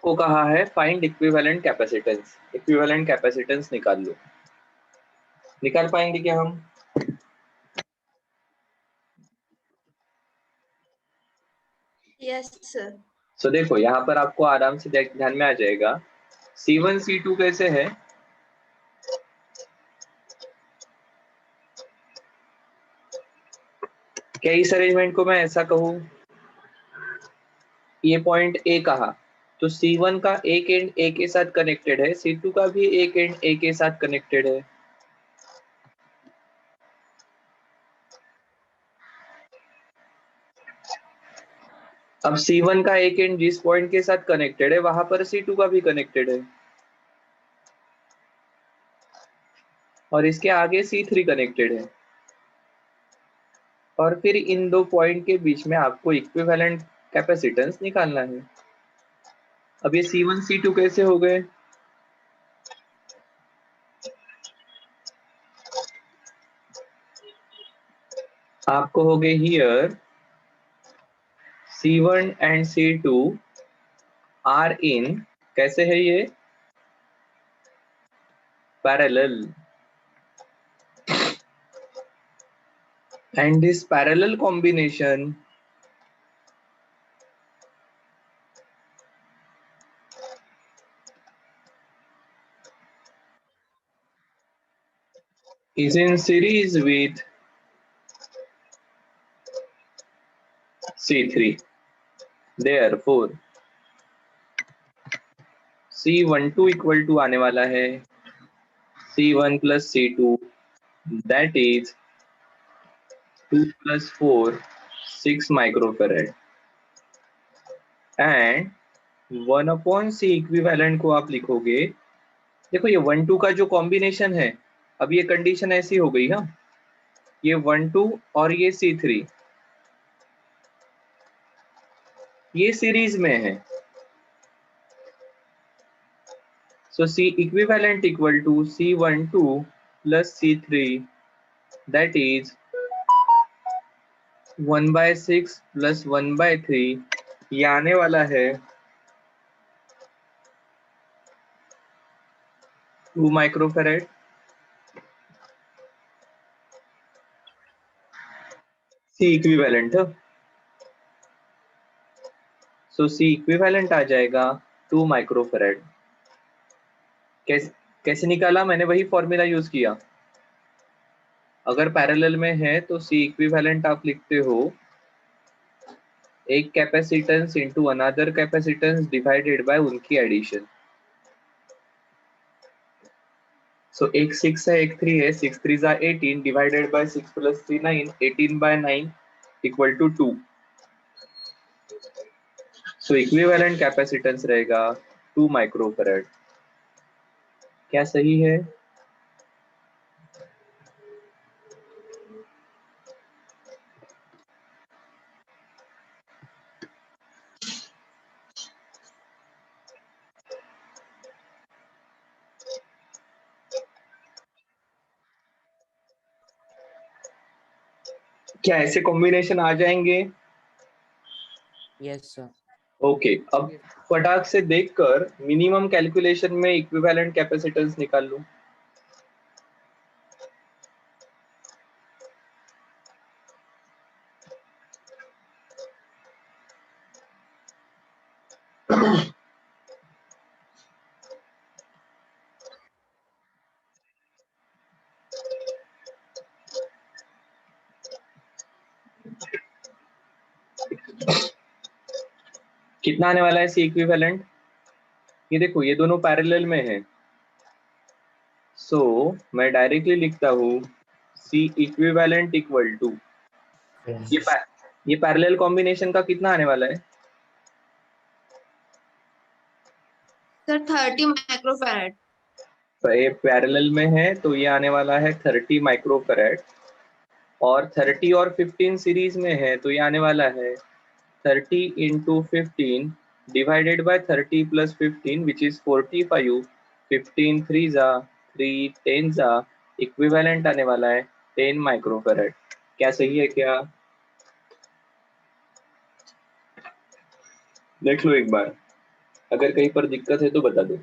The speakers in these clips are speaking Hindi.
आपको कहा है find equivalent capacitance. Equivalent capacitance निकाल लो। निकाल पाएंगे क्या हम? Yes sir. सो देखो यहाँ पर आपको आराम से ध्यान में आ जाएगा। C1 C2 कैसे है? क्या इस अरेंजमेंट को मैं ऐसा कहूं, ये पॉइंट ए कहा तो C1 का एक एंड ए के साथ कनेक्टेड है, C2 का भी एक एंड ए के साथ कनेक्टेड है। अब C1 का एक एंड जिस पॉइंट के साथ कनेक्टेड है वहां पर C2 का भी कनेक्टेड है, और इसके आगे C3 कनेक्टेड है। और फिर इन दो पॉइंट के बीच में आपको इक्विवेलेंट कैपेसिटेंस निकालना है। अब ये C1 C2 कैसे हो गए? आपको हो गए here C1 and C2 are in, कैसे है ये? Parallel. And this parallel combination is in series with C3. Therefore, C12 equal to आने वाला है C1 plus C2, that is 2 plus 4, 6 microfarad, and 1/C equivalent को आप लिखोगे। देखो ये 1-2 का जो कॉम्बिनेशन है, अब ये कंडीशन ऐसी हो गई ना, ये 1-2 और ये C3 ये सीरीज में है। So C equivalent equal to C12 plus C3, that is 1/6 plus 1/3, ये आने वाला है 2 माइक्रोफेरेड। C इक्विवेलेंट, सो C इक्विवेलेंट आ जाएगा 2 माइक्रोफेरेड। कैसे निकाला? मैंने वही फॉर्मूला यूज किया। अगर पैरेलल में है तो C इक्विवेलेंट आप लिखते हो एक capacitance into another capacitance divided by उनकी एडिशन। सो एक 6 है एक 3 है, 6 3 जा 18 divided by 6 plus 3 9, 18/9 equal to 2। So equivalent capacitance रहेगा 2 माइक्रोफेरेड। क्या सही है? क्या ऐसे कॉम्बिनेशन आ जाएंगे? Yes sir. ओके, अब फटाक से देखकर मिनिमम कैलकुलेशन में इक्विवेलेंट कैपेसिटेंस निकाल लो। कितना आने वाला है सी इक्विवेलेंट? ये देखो ये दोनों पैरेलल में है, सो मैं डायरेक्टली लिखता हूँ सी इक्विवेलेंट इक्वल टू, ये पैरेलल कॉम्बिनेशन का कितना आने वाला है सर 30 माइक्रोफैराड। ये पैरेलल में है तो ये आने वाला है 30 माइक्रोफेरेड, और 30 और 15 सीरीज में है तो ये आने वाला है 30 into 15 divided by 30 plus 15 which is 45, 15 3 जा 3 10 जा, इक्विवेलेंट आने वाला है 10 माइक्रोफेरेड। क्या सही है क्या? देख लो एक बार। अगर कहीं पर दिक्कत है तो बता दो।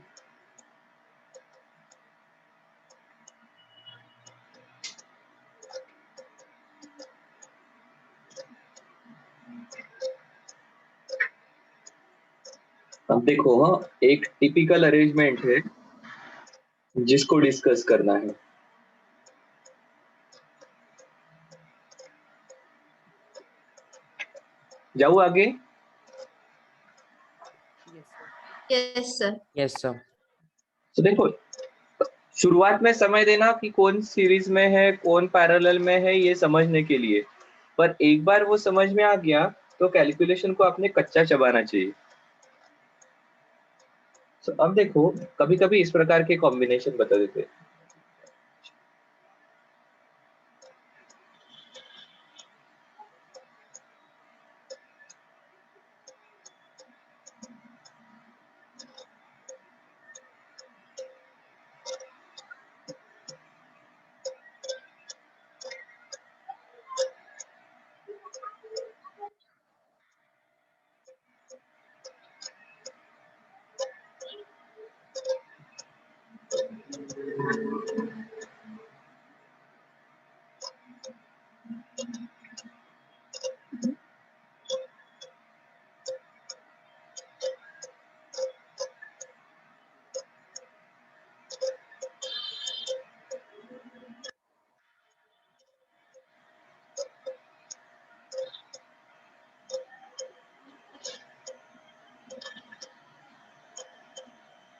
अब देखो, हाँ, एक टिपिकल अरेंजमेंट है जिसको डिस्कस करना है। जाऊँ आगे? Yes, sir. Yes sir. तो देखो, शुरुआत में समय देना कि कौन सीरीज में है कौन पैरेलल में है ये समझने के लिए, पर एक बार वो समझ में आ गया तो कैलकुलेशन को आपने कच्चा चबाना चाहिए। तो अब देखो, कभी कभी इस प्रकार के कॉम्बिनेशन बता देते हैं।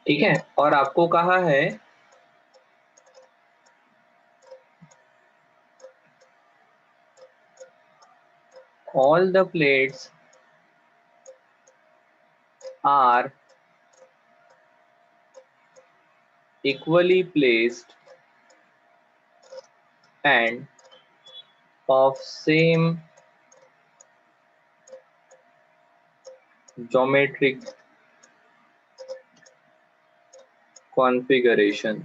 ठीक है, और आपको कहा है all the plates are equally placed and of same geometric configuration।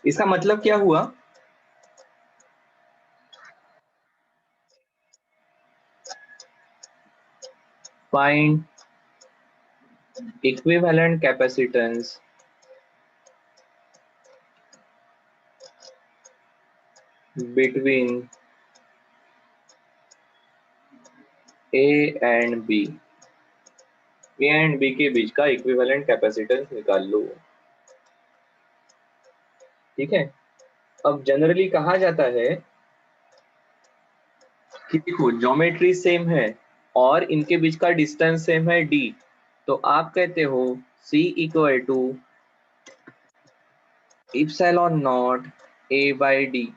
इसका मतलब क्या हुआ? Find equivalent capacitance between A and B। A and B के बीच का इक्विवेलेंट कैपेसिटेंस निकाल लो। ठीक है, अब जनरली कहा जाता है कि देखो ज्योमेट्री सेम है और इनके बीच का डिस्टेंस सेम है d, तो आप कहते हो C equal to epsilon naught A by D.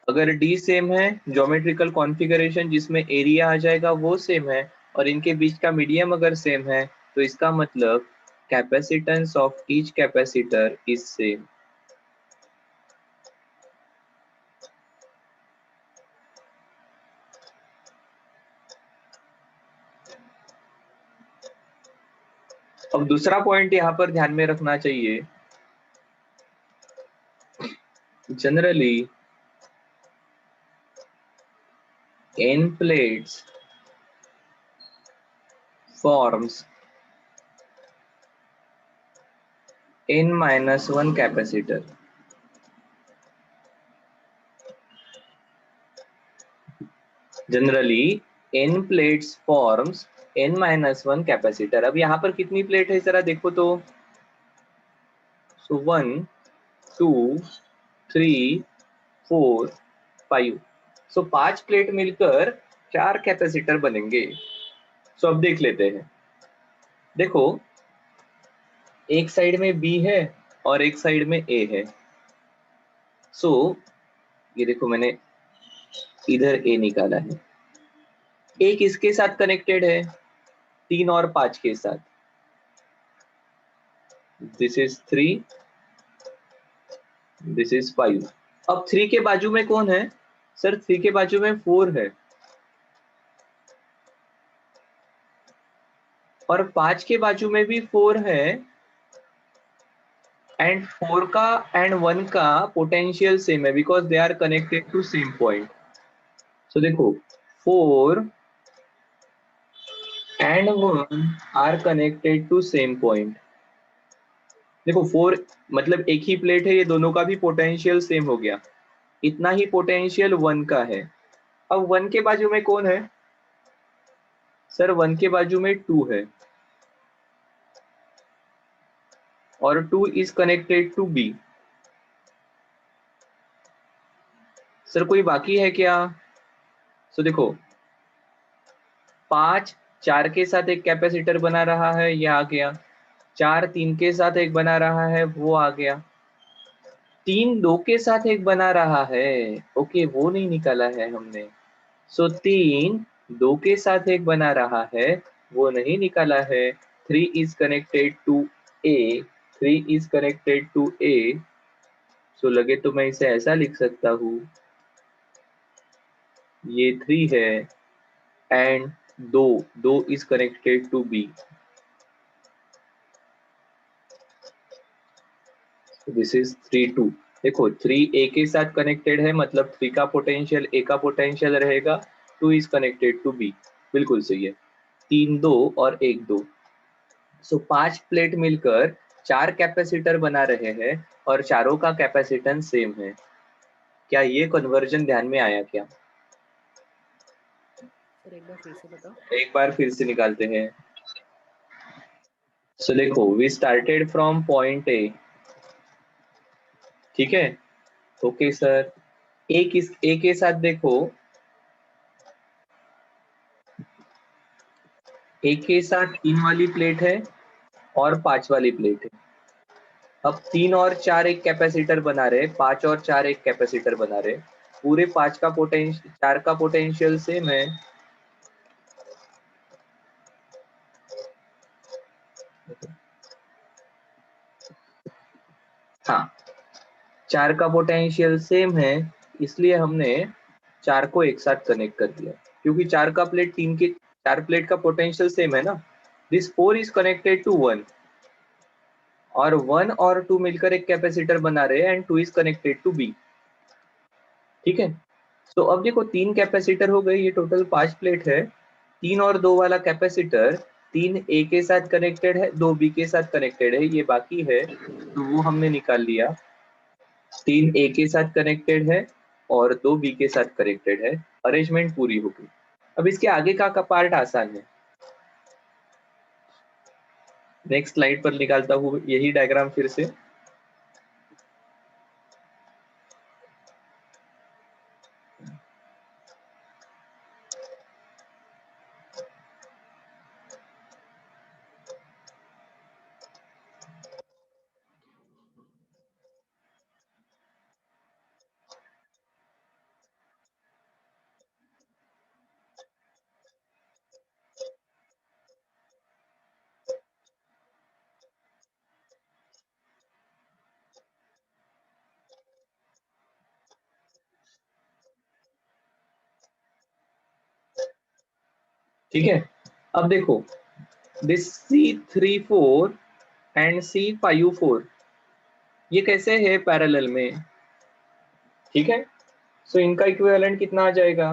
अगर d सेम है, ज्योमेट्रिकल कॉन्फ़िगरेशन जिसमें एरिया आ जाएगा वो सेम है, और इनके बीच का मीडियम अगर सेम है, तो इसका मतलब capacitance of each capacitor is same. अब दूसरा पॉइंट यहाँ पर ध्यान में रखना चाहिए, generally n plates forms n-1 capacitor। Generally n plates forms n-1 capacitor. अब यहाँ पर कितनी प्लेट है जरा देखो तो, सो 1 2 3 4 5, सो 5 प्लेट मिलकर 4 कैपेसिटर बनेंगे। सो अब देख लेते हैं। देखो, एक साइड में B है और एक साइड में A है। सो ये देखो, मैंने इधर A निकाला है, एक इसके साथ कनेक्टेड है 3 और 5 के साथ, दिस इज 3, दिस इज 5। अब 3 के बाजू में कौन है? सर 3 के बाजू में 4 है, और 5 के बाजू में भी 4 है, एंड 4 का एंड 1 का पोटेंशियल सेम है because they are connected to same point. So देखो 4 and 1 are connected to same point. देखो 4 मतलब एक ही प्लेट है, ये दोनों का भी पोटेंशियल सेम हो गया, इतना ही पोटेंशियल 1 का है। अब 1 के बाजू में कौन है सर? 1 के बाजू में 2 है और 2 is connected to B. Sir कोई बाकी है क्या? सो देखो 5 4 के साथ एक कैपेसिटर बना रहा है, ये आ गया। 4 3 के साथ एक बना रहा है, वो आ गया। 3 2 के साथ एक बना रहा है, ओके वो नहीं निकाला है हमने। सो 3 2 के साथ एक बना रहा है, वो नहीं निकाला है। 3 is connected to a, 3 is connected to a. So लगे तो मैं इसे ऐसा लिख सकता हूँ, ये 3 है and 2 is connected to B. This is 3 2। देखो 3 ए के साथ कनेक्टेड है, मतलब 3 का पोटेंशियल ए का पोटेंशियल रहेगा। 2 इज कनेक्टेड टू बी, बिल्कुल सही है। 3 2 और 1 2। सो 5 प्लेट मिलकर 4 कैपेसिटर बना रहे हैं और चारों का कैपेसिटेंस सेम है। क्या ये कन्वर्जन ध्यान में आया क्या? सर एक बार फिर से बताओ। एक बार फिर से निकालते हैं। सो देखो we started from point A, ठीक है। ओके सर, ए के साथ देखो, ए के साथ 3 वाली प्लेट है और 5 वाली प्लेट है। अब 3 और 4 एक कैपेसिटर बना रहे, 5 और 4 एक कैपेसिटर बना रहे। पूरे 5 का पोटेंशियल 4 का पोटेंशियल सेम है। हाँ, 4 का पोटेंशियल सेम है, इसलिए हमने 4 को एक साथ कनेक्ट कर दिया। क्योंकि 4 का प्लेट 4 प्लेट का पोटेंशियल सेम है ना। दिस 4 इज कनेक्टेड टू 1 और 1 और 2 मिलकर एक कैपेसिटर बना रहे हैं and 2 is connected to B, ठीक है। तो अब देखो 3 कैपेसिटर हो गए, ये टोटल 5 प्लेट है। 3 और 2 वाला कैपेसिटर 3 ए के साथ कनेक्टेड है, 2 बी के साथ कनेक्टेड है, ये बाकी है तो वो हमने निकाल लिया। 3 ए के साथ कनेक्टेड है और 2 बी के साथ कनेक्टेड है, अरेंजमेंट पूरी हो गई। अब इसके आगे का पार्ट आसान है, नेक्स्ट स्लाइड पर निकालता हूँ यही डायग्राम फिर से। ठीक है, अब देखो दिस C34 एंड C54 ये कैसे है पैरेलल में, ठीक है। सो इनका इक्विवेलेंट कितना आ जाएगा?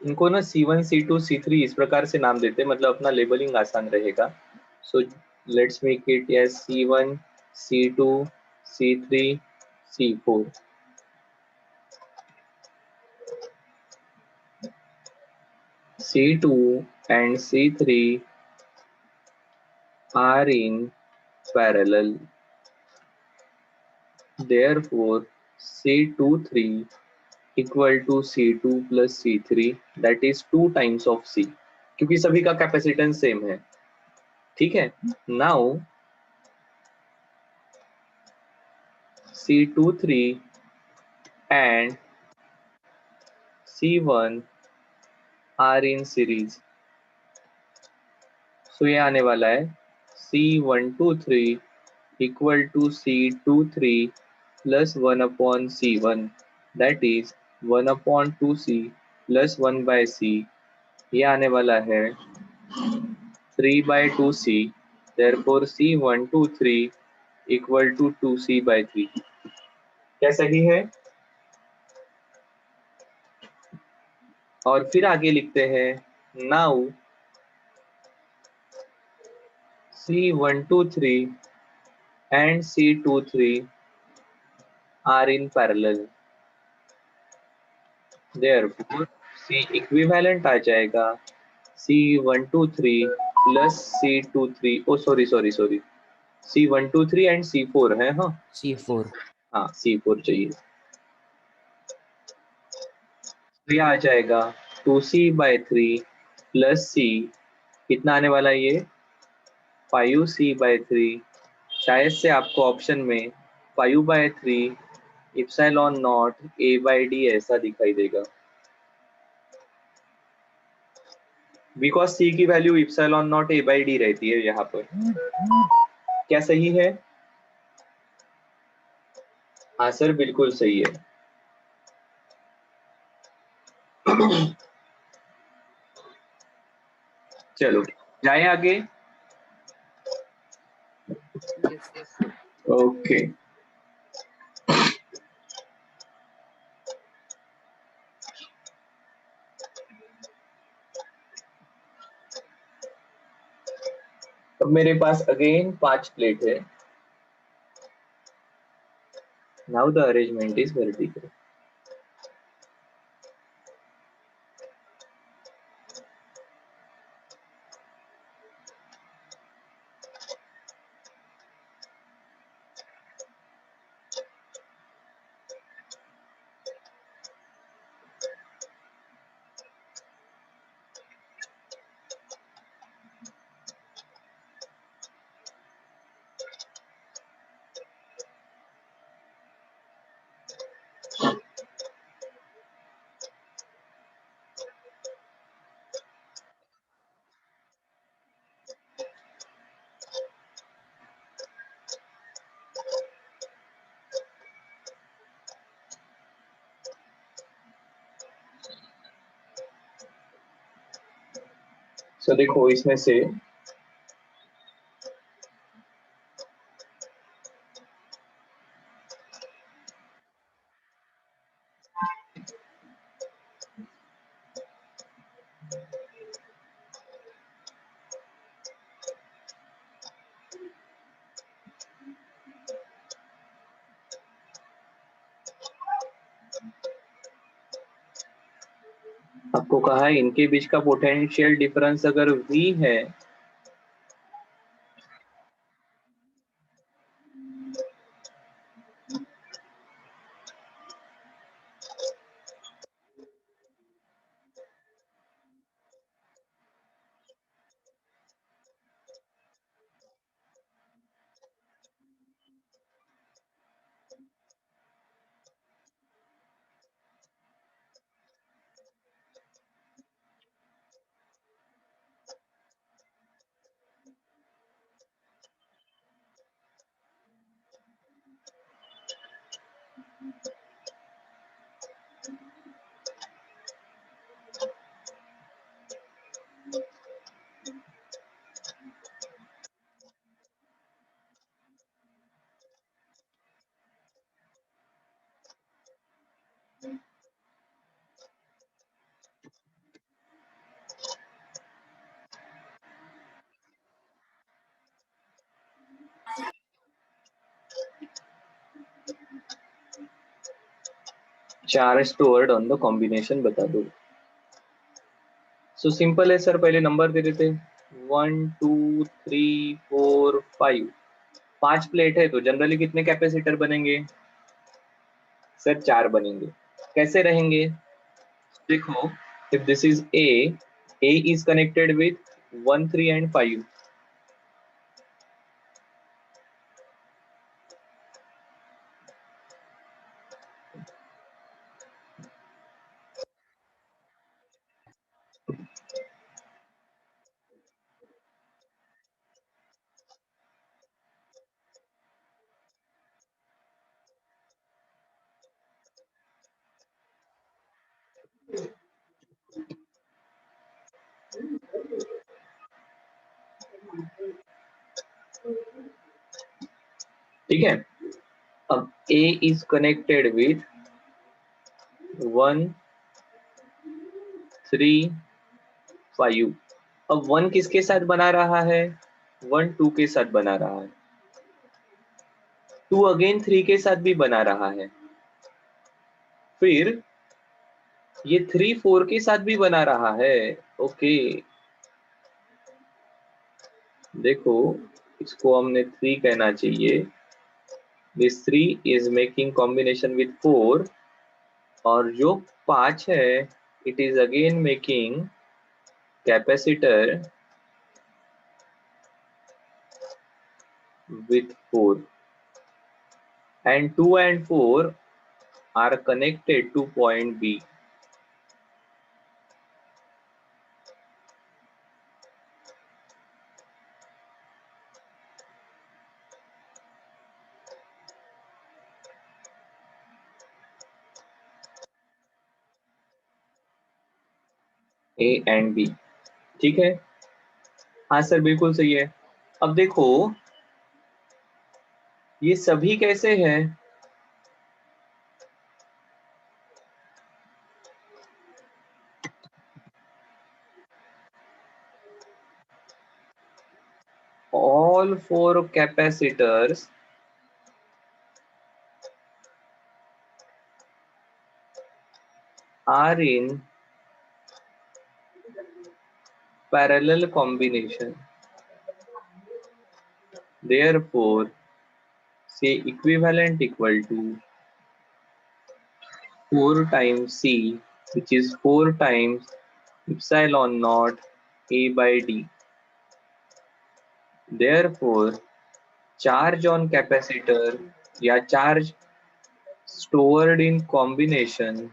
इनको ना C1 C2 C3 इस प्रकार से नाम देते हैं, मतलब अपना लेबलिंग आसान रहेगा। So let's make it as C1 C2 C3 C4। C2 and C3 are in parallel, therefore C23 equal to C2 plus C3, that is 2 times of C, क्योंकि सभी का कैपेसिटेंस सेम है, ठीक है। Now C23 and C1 are in series, so ये आने वाला है C123 equal to C23 plus 1 upon C1, that is 1 upon 2C plus 1 by C, ये आने वाला है 3 by 2C, therefore C123 equal to 2C by 3। क्या सही है? और फिर आगे लिखते हैं now C123 and C23 are in parallel. Therefore, C equivalent आ जाएगा C123 plus C23. Oh, sorry. C123 and C4 है, हाँ C4. हाँ C4 चाहिए. तो यह आ जाएगा 2C/3 plus C. कितना आने वाला है ये 5C/3. शायद से आपको ऑप्शन में 5/3 इप्सिलॉन नॉट A/D ऐसा दिखाई देगा, बिकॉज C की वैल्यू इप्सिलॉन नॉट A/D रहती है यहाँ पर. क्या सही है? हाँ सर, बिल्कुल सही है. चलो जाए आगे. Yes. ओके. अब मेरे पास अगेन 5 प्लेट है. Now the arrangement is vertical. So देखो इसमें से आपको कहा है इनके बीच का पोटेंशियल डिफरेंस अगर V है charge stored on the combination बता दो. सो सिंपल है सर, पहले नंबर दे देते. 1 2 3 4 5. 5 प्लेट है तो जनरली कितने कैपेसिटर बनेंगे सर? 4 बनेंगे. कैसे रहेंगे देखो. If this is A is connected with 1 3 and 5. ठीक है. अब A is connected with 1 3 5। अब 1 किसके साथ बना रहा है? 1 2 के साथ बना रहा है, 2 अगेन 3 के साथ भी बना रहा है, फिर ये 3 4 के साथ भी बना रहा है। ओके, देखो इसको हमने 3 कहना चाहिए। This 3 is making combination with 4, और जो 5 है it is again making capacitor with 4, and 2 and 4 are connected to point B. A and B, ठीक है? हाँ सर, बिल्कुल सही है। अब देखो ये सभी कैसे हैं? All 4 capacitors are in parallel combination. Therefore, say equivalent equal to 4 times C, which is 4 times epsilon naught A by D. Therefore, charge on capacitor या charge stored in combination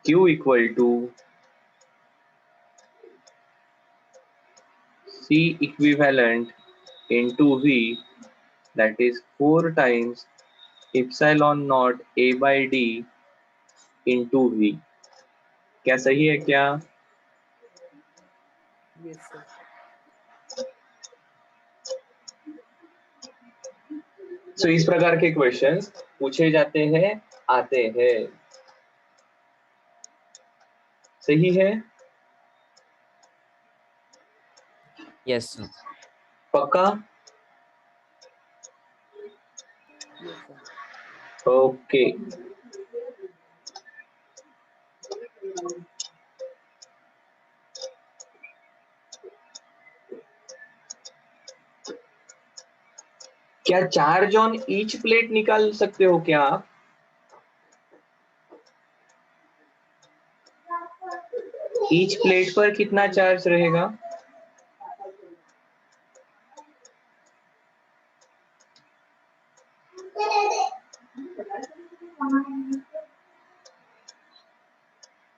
Q equal to C equivalent into V, that is 4 times epsilon naught A by D into V. क्या सही है क्या? Yes, sir. So इस प्रकार के क्वेश्चंस पूछे जाते हैं, आते हैं। सही है? Yes, sir. पक्का? Yes, sir. ओके। क्या चार्ज ऑन ईच प्लेट निकाल सकते हो क्या आप? ईच प्लेट पर कितना चार्ज रहेगा?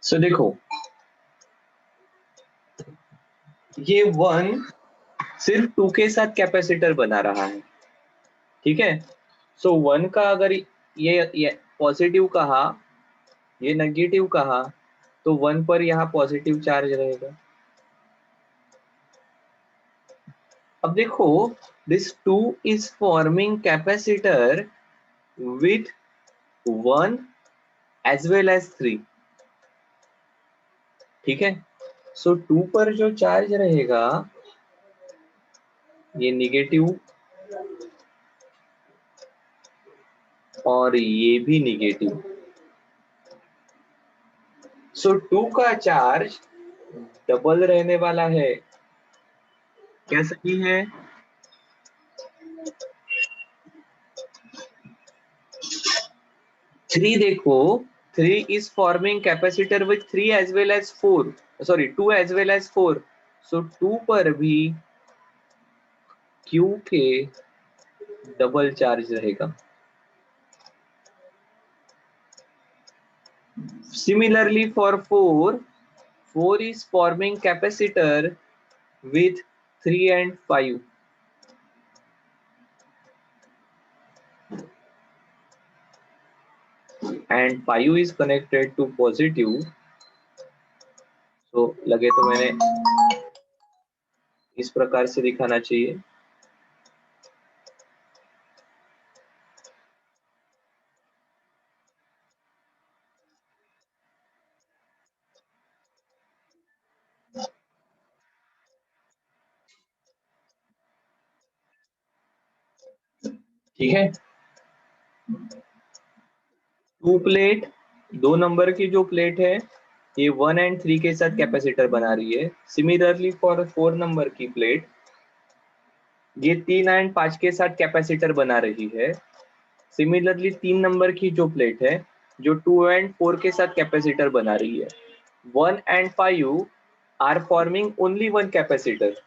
सो देखो ये 1 सिर्फ 2 के साथ कैपेसिटर बना रहा है, ठीक है? सो 1 का अगर ये पॉजिटिव कहा, ये नेगेटिव कहा, तो 1 पर यहाँ पॉजिटिव चार्ज रहेगा। अब देखो this 2 is forming capacitor with 1 as well as 3, ठीक है? सो 2 पर जो चार्ज रहेगा ये निगेटिव और ये भी निगेटिव। सो 2 का चार्ज डबल रहने वाला है। क्या सही है? थ्री देखो, 3 is forming capacitor with 3 as well as 4, sorry 2 as well as 4, so 2 पर भी Q के डबल चार्ज रहेगा। Similarly for 4 is forming capacitor with 3 and 5, and 5 is connected to positive, so लगे तो मैंने इस प्रकार से दिखाना चाहिए। ठीक है। 2 प्लेट, 2 नंबर की जो प्लेट है ये 1 एंड 3 के साथ कैपेसिटर बना रही है। सिमिलरली फॉर 4 नंबर की प्लेट ये 3 एंड 5 के साथ कैपेसिटर बना रही है। सिमिलरली 3 नंबर की जो प्लेट है जो 2 एंड 4 के साथ कैपेसिटर बना रही है। 1 and 5 are forming only one capacitor.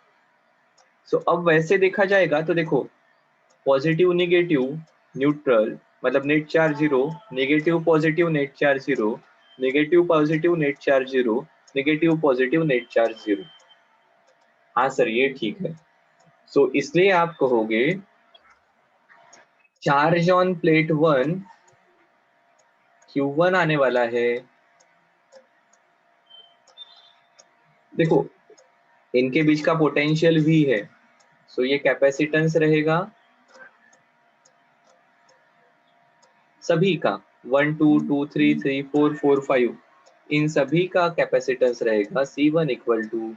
So अब वैसे देखा जाएगा तो देखो, पॉजिटिव निगेटिव न्यूट्रल मतलब net charge 0, negative positive net charge 0, negative positive net charge 0, negative positive net charge 0। हाँ सर ये ठीक है। सो इसलिए आप कहोगे चार्ज ऑन प्लेट 1 Q1 आने वाला है। देखो इनके बीच का पोटेंशियल भी है, सो ये कैपेसिटेंस रहेगा सभी का 1 2 2 3 3 4 4 5 इन सभी का कैपेसिटेंस रहेगा C1 equal to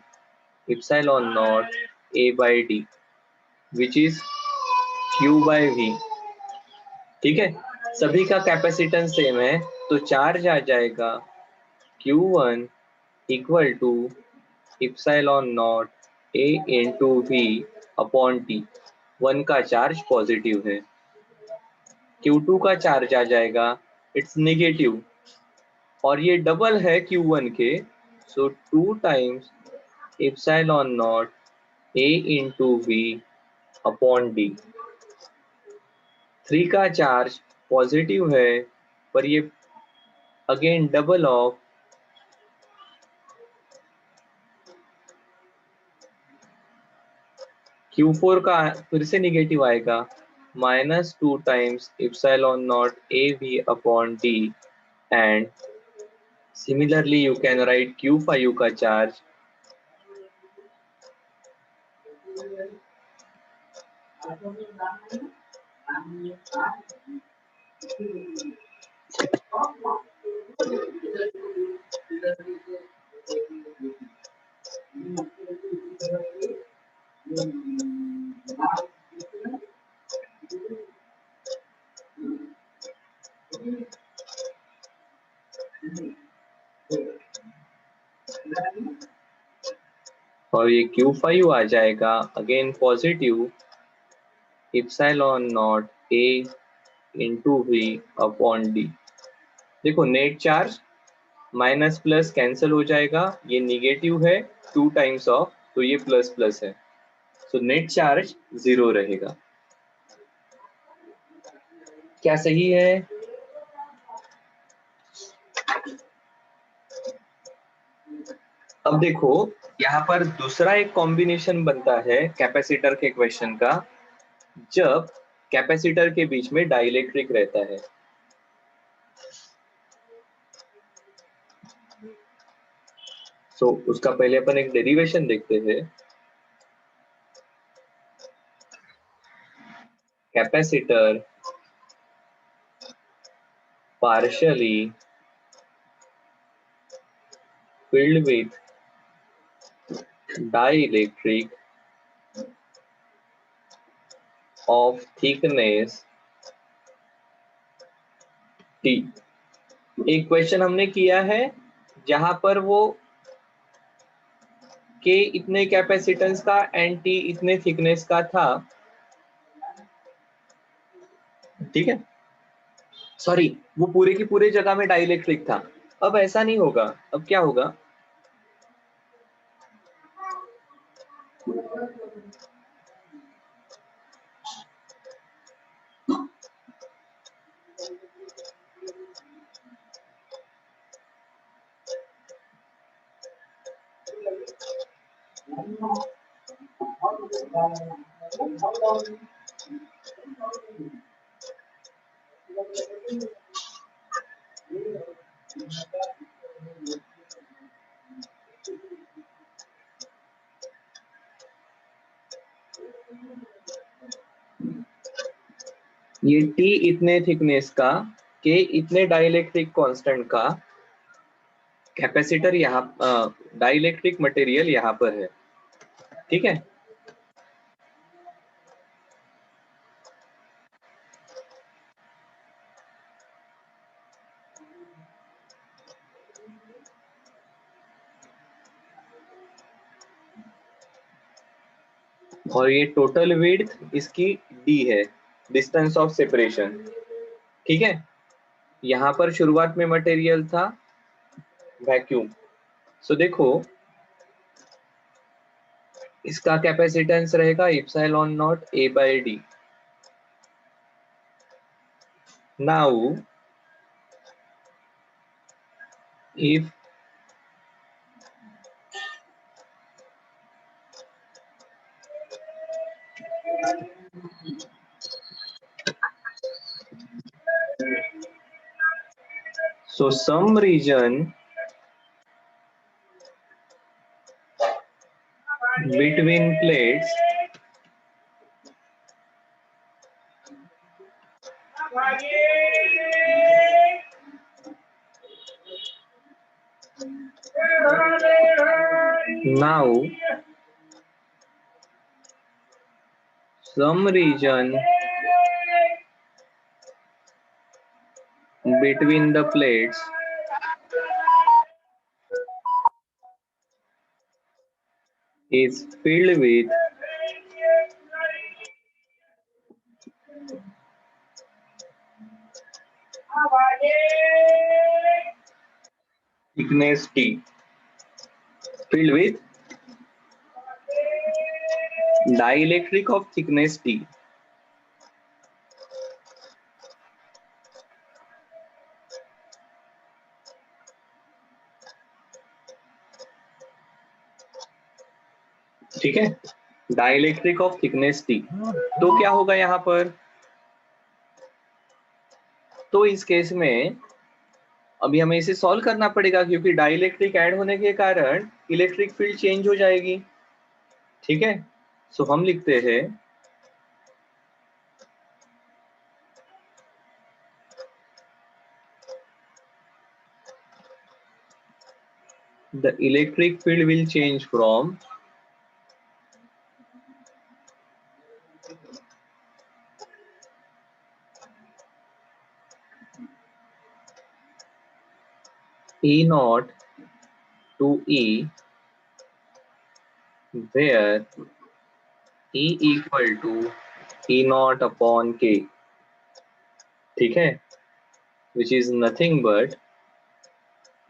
epsilon naught A by D which is Q by V। ठीक है, सभी का कैपेसिटेंस सेम है तो चार्ज आ जाएगा Q1 equal to epsilon naught A into V upon T। 1 का चार्ज पॉजिटिव है, Q2 का चार्ज आ जाएगा इट्स नेगेटिव और ये डबल है Q1 के, सो 2 times epsilon naught A into V upon D। 3 का चार्ज पॉजिटिव है पर ये अगेन डबल ऑफ Q4 का फिर से निगेटिव आएगा -2 times epsilon not AV upon D and similarly you can right Q5 का चार्ज और ये Q5 आ जाएगा again positive epsilon naught A into V upon D। देखो net charge minus plus cancel हो जाएगा, ये निगेटिव है 2 टाइम्स ऑफ तो ये प्लस प्लस है, सो नेट चार्ज 0 रहेगा। क्या सही है? अब देखो यहाँ पर दूसरा एक कॉम्बिनेशन बनता है कैपेसिटर के क्वेश्चन का, जब कैपेसिटर के बीच में डाइलेक्ट्रिक रहता है। सो उसका पहले अपन एक डेरिवेशन देखते हैं। Capacitor partially filled with dielectric of thickness T। एक क्वेश्चन हमने किया है जहां पर वो K इतने कैपेसिटेंस का एंड T इतने थिकनेस का था। ठीक है, सॉरी वो पूरे की पूरे जगह में डाइलेक्ट्रिक था। अब ऐसा नहीं होगा, अब क्या होगा, ये T इतने थिकनेस का, K इतने डाइलेक्ट्रिक कांस्टेंट का कैपेसिटर यहाँ डाइलेक्ट्रिक मटेरियल यहाँ पर है। ठीक है, और ये टोटल विड्थ इसकी d है, डिस्टेंस ऑफ सेपरेशन। ठीक है, यहाँ पर शुरुआत में मटेरियल था वैक्यूम। सो देखो इसका कैपेसिटेंस रहेगा epsilon naught a by D. Now if so some region between plates now some region between the plates is filled with thickness T, filled with dielectric of thickness T। ठीक है, डाइलेक्ट्रिक ऑफ थिकनेस T। तो क्या होगा यहाँ पर, तो इस केस में अभी हमें इसे सॉल्व करना पड़ेगा क्योंकि डाइलेक्ट्रिक ऐड होने के कारण इलेक्ट्रिक फील्ड चेंज हो जाएगी। ठीक है, सो हम लिखते हैं the electric field will change from E naught to E, where E equal to E naught upon K। ठीक है, which is nothing but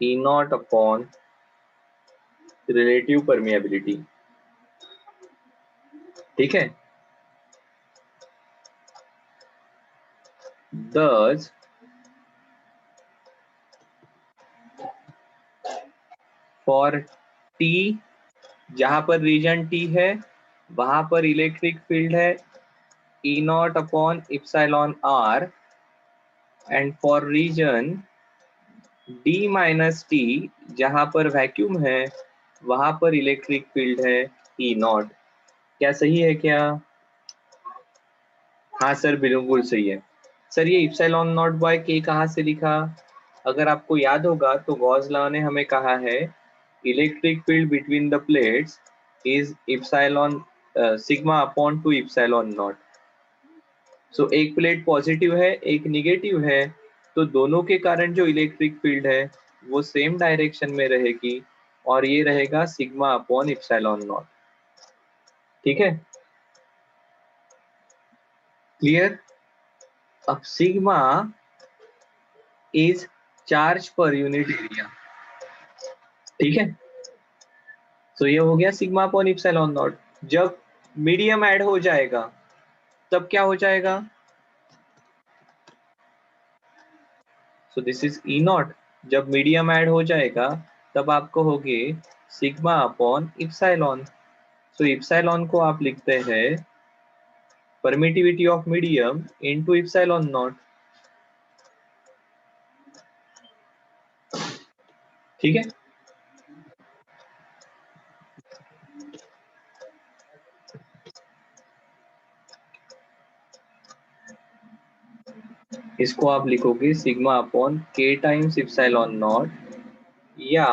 E naught upon relative permeability। ठीक है, thus for T, जहां पर रीजन T है वहां पर इलेक्ट्रिक फील्ड है E naught upon epsilon R, and for region D minus T जहां पर वैक्यूम है वहां पर इलेक्ट्रिक फील्ड है E नॉट। क्या सही है क्या? हाँ सर बिल्कुल सही है। सर ये इप्सिलॉन नॉट बाय K कहाँ से लिखा? अगर आपको याद होगा तो गॉस लॉ ने हमें कहा है electric field between the plates is epsilon sigma upon two epsilon naught. So एक प्लेट पॉजिटिव है एक निगेटिव है, तो दोनों के कारण जो इलेक्ट्रिक फील्ड है वो सेम डायरेक्शन में रहेगी और ये रहेगा सिग्मा अपॉन इप्सिलॉन नॉट। ठीक है, क्लियर? अब sigma is charge per unit area. ठीक है, तो ये हो गया सिग्मा अपॉन इप्सिलॉन नॉट। जब मीडियम ऐड हो जाएगा तब क्या हो जाएगा? So this is E not. जब मीडियम ऐड हो जाएगा तब आप कहोगे सिग्मा अपॉन इप्सिलॉन। सो इप्सिलॉन को आप लिखते हैं permittivity of medium into epsilon not. ठीक है, इसको आप लिखोगे सिग्मा अपॉन के टाइम्स इप्सिलॉन नॉट, या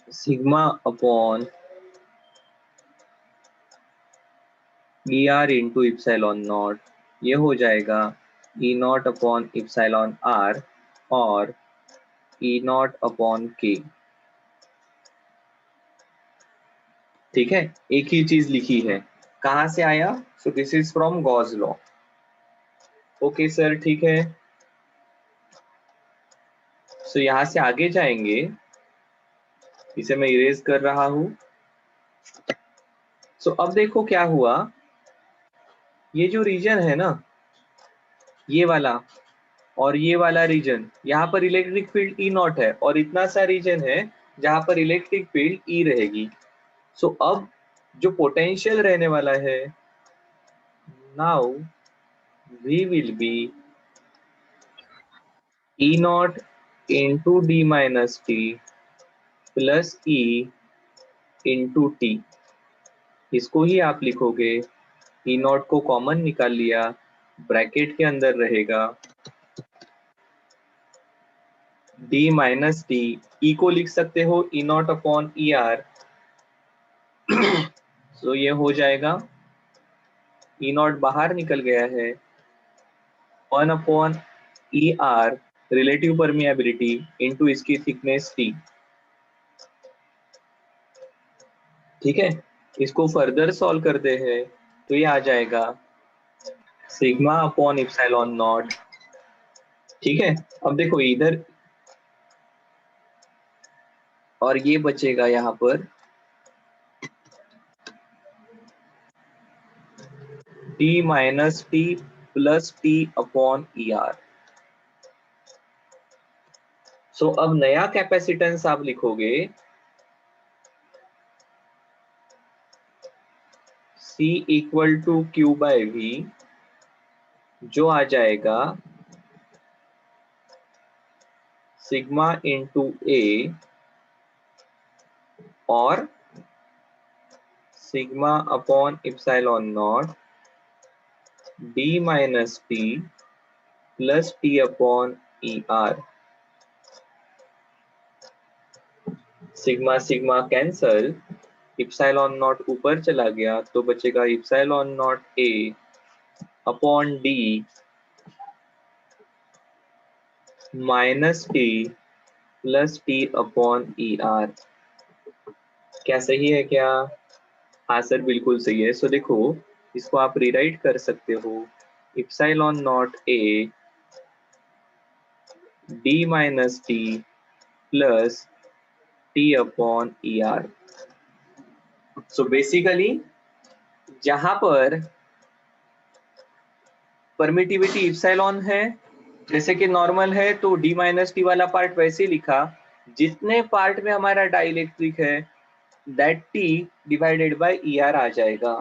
sigma upon E are into epsilon not. ये हो जाएगा ई नॉट अपॉन इप्सिलॉन आर, और ई नॉट अपॉन के। ठीक है, एक ही चीज लिखी है। कहां से आया? So this is from Gauss law. Okay sir, ठीक है। सो यहां से आगे जाएंगे, इसे मैं इरेज कर रहा हूं। सो अब देखो क्या हुआ, ये जो रीजन है ना, ये वाला और ये वाला रीजन, यहाँ पर इलेक्ट्रिक फील्ड ई नॉट है और इतना सा रीजन है जहां पर इलेक्ट्रिक फील्ड ई रहेगी। सो अब जो पोटेंशियल रहने वाला है, now we will be E naught into D minus T plus E into T. इसको ही आप लिखोगे, ई नॉट को कॉमन निकाल लिया, ब्रैकेट के अंदर रहेगा डी माइनस टी। ई को लिख सकते हो ई नॉट अपॉन ई आर। तो ये हो जाएगा, ई नॉट बाहर निकल गया है, 1 upon E are relative permeability into इसकी थिकनेस टी। ठीक है, इसको फर्दर सॉल्व करते हैं तो ये आ जाएगा सिग्मा अपॉन इप्सिलॉन नॉट। ठीक है, अब देखो इधर, और ये बचेगा यहाँ पर T minus T plus T upon E R. So अब नया कैपेसिटेंस आप लिखोगे C equal to Q by V, जो आ जाएगा सिग्मा इंटू ए और sigma upon epsilon naught D minus T plus T upon E R. Sigma sigma cancel, epsilon naught ऊपर चला गया तो बचेगा epsilon naught A upon D minus T plus T upon E R. क्या सही है क्या? हाँ सर, बिल्कुल सही है। सो देखो, इसको आप रीराइट कर सकते हो, epsilon naught A D minus T plus T upon E R. So basically जहां पर परमिटिविटी इप्सिलॉन है, जैसे कि नॉर्मल है, तो डी माइनस टी वाला पार्ट वैसे ही लिखा। जितने पार्ट में हमारा डाइलेक्ट्रिक है, that T divided by E R आ जाएगा।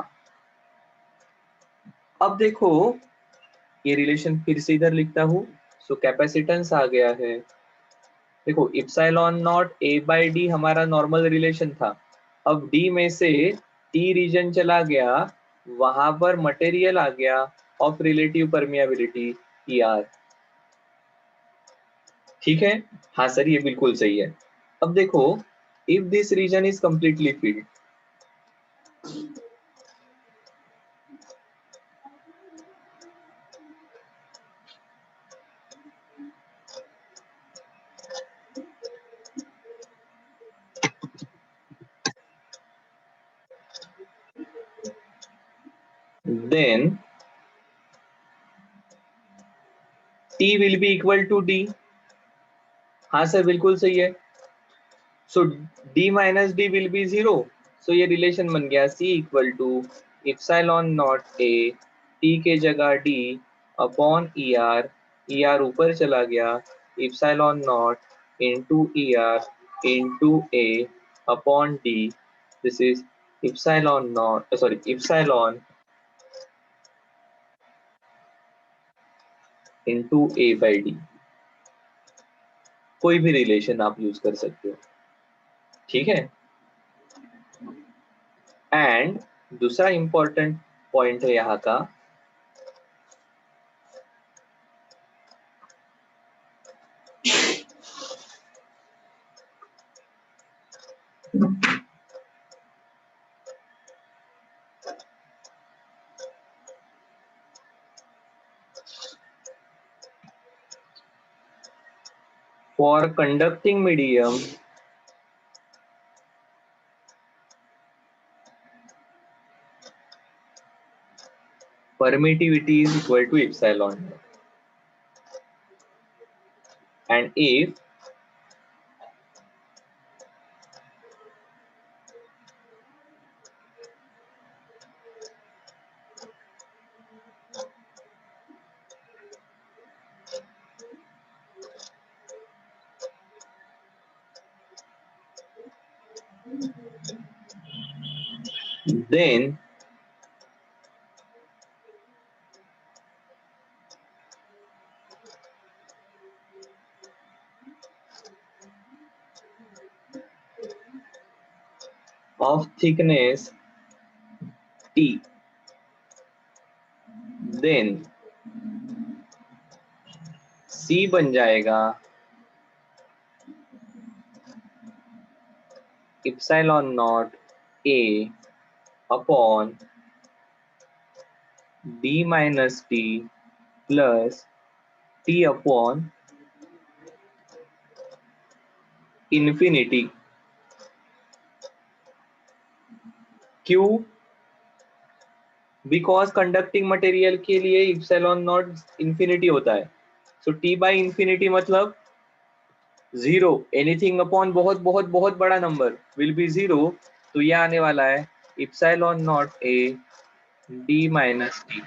अब देखो, ये रिलेशन फिर से इधर लिखता हूं। सो कैपेसिटेंस आ गया है। देखो, epsilon naught A by D हमारा नॉर्मल रिलेशन था। अब डी में से टी रीजन चला गया, वहां पर मटेरियल आ गया of relative permeability E R. ठीक है, हाँ सर, ये बिल्कुल सही है। अब देखो, if this region is completely filled, then T will be equal to D। हाँ सर, बिल्कुल सही है। So D minus D will be zero. So ये रिलेशन बन गया C equal to epsilon naught A, T के जगह D अपॉन ई आर ऊपर चला गया, epsilon not into E R into A upon D. This is epsilon not, sorry, epsilon into A by D. कोई भी रिलेशन आप यूज कर सकते हो। ठीक है, एंड दूसरा इंपॉर्टेंट पॉइंट है यहाँ का, For conducting medium, permittivity is equal to epsilon. And if then of thickness T, then C बन जाएगा epsilon naught A upon D minus T plus T upon infinity. क्यों? बिकॉज कंडक्टिंग मटेरियल के लिए इप्सिलॉन नॉट इंफिनिटी होता है. सो टी बाई इंफिनिटी मतलब जीरो. एनीथिंग अपॉन बहुत बहुत बहुत बड़ा नंबर विल बी जीरो. तो ये आने वाला है epsilon naught A D minus T.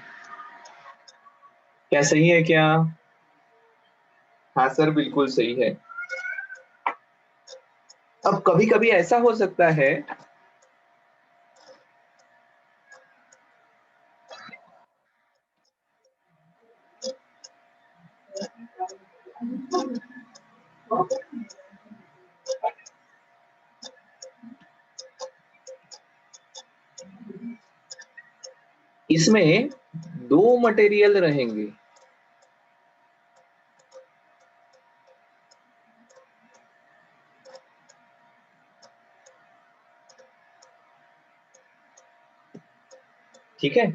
क्या सही है क्या? हाँ सर, बिल्कुल सही है. अब कभी कभी ऐसा हो सकता है इसमें दो मटेरियल रहेंगे. ठीक है,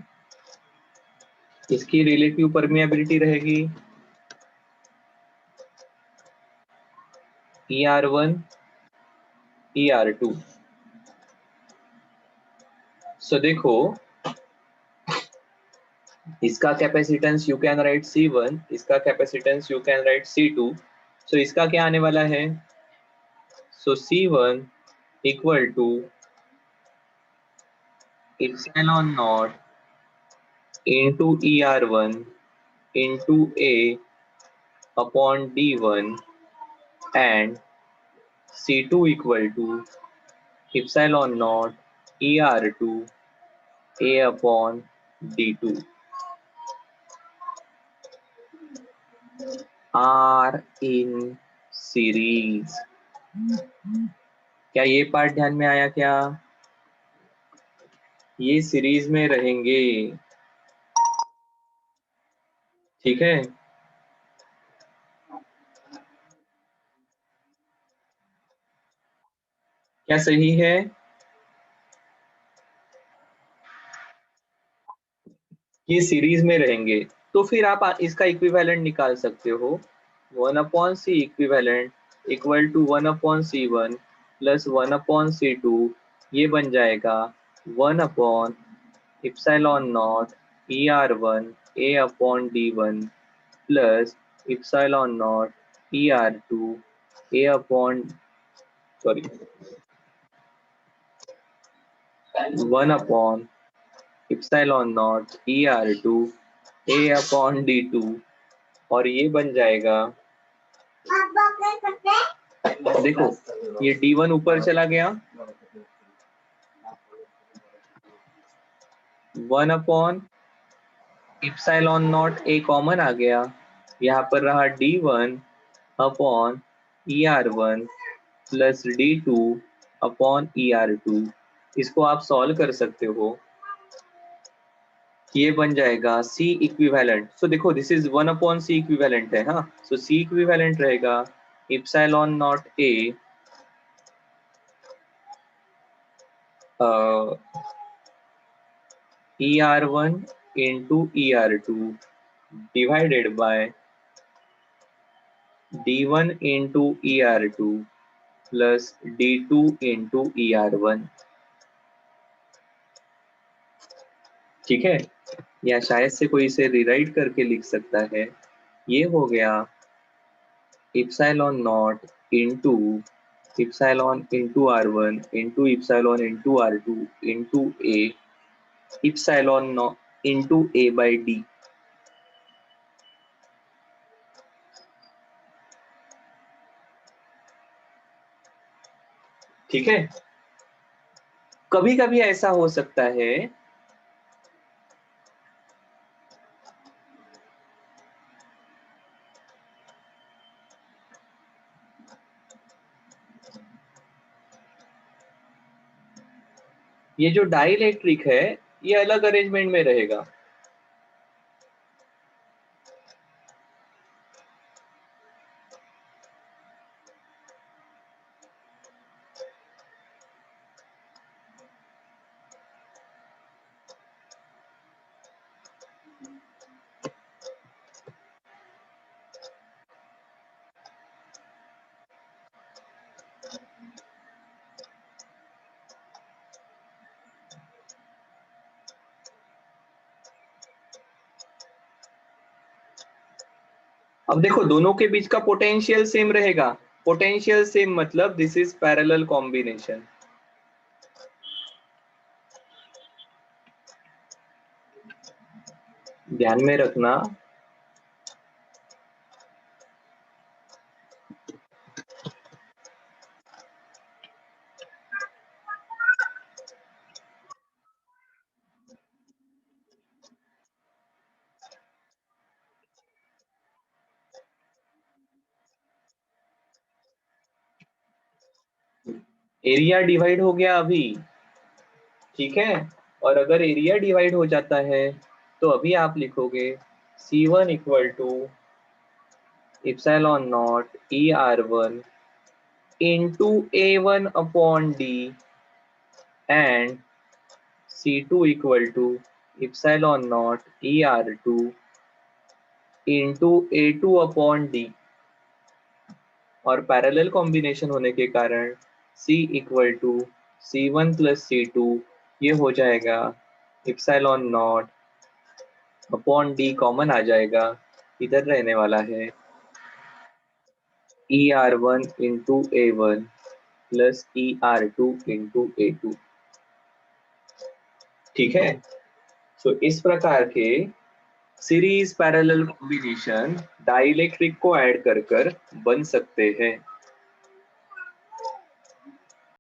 इसकी रिलेटिव परमिएबिलिटी रहेगी ER1 ER2. सो देखो, इसका capacitance you can write C1, इसका capacitance you can write C2. So इसका क्या आने वाला है? So C1 equal to epsilon naught into ER1 into A upon D1 and C2 equal to epsilon naught ER2 A upon D2 are in series. क्या ये पार्ट ध्यान में आया क्या? ये सीरीज में रहेंगे. ठीक है, क्या सही है? ये सीरीज में रहेंगे. तो फिर आप इसका इक्विवेलेंट निकाल सकते हो. 1/c equivalent equal to 1/c1 plus 1/c2. ये बन जाएगा 1 epsilon naught ER1 A upon D1 plus epsilon naught ER2 A upon 1 epsilon naught ER2 A upon D2. और ये बन जाएगा, देखो ये D1 ऊपर चला गया, 1 epsilon naught A कॉमन आ गया. यहाँ पर रहा D1 upon ER1 plus D2 upon ER2. इसको आप सॉल्व कर सकते हो. ये बन जाएगा C इक्विवेलेंट. सो देखो दिस इज 1/C इक्विवेलेंट है. हाँ, सो C इक्विवेलेंट रहेगा epsilon naught A ER1 into ER2 divided by D1 into ER2 plus D2 into ER1। ठीक है, या शायद से कोई इसे रिराइट करके लिख सकता है, ये हो गया epsilon not into epsilon into R1 into epsilon into R2 into A epsilon into A by D। ठीक है, कभी कभी ऐसा हो सकता है ये जो डाइलेक्ट्रिक है ये अलग अरेंजमेंट में रहेगा। अब देखो दोनों के बीच का पोटेंशियल सेम रहेगा। पोटेंशियल सेम मतलब दिस इज पैरेलल कॉम्बिनेशन। ध्यान में रखना एरिया डिवाइड हो गया अभी, ठीक है। और अगर एरिया डिवाइड हो जाता है तो अभी आप लिखोगे C1 equal to epsilon naught ER1 into A1 upon D and C2 equal to epsilon naught ER2 into A2 upon D। और पैरेलल कॉम्बिनेशन होने के कारण C equal to C1 plus C2 ये हो जाएगा epsilon naught upon D common आ जाएगा, इधर रहने वाला है ER1 into A1 plus ER2 into A2। ठीक है, तो इस प्रकार के सीरीज पैरेलल कॉम्बिनेशन डाइलेक्ट्रिक को ऐड कर बन सकते हैं।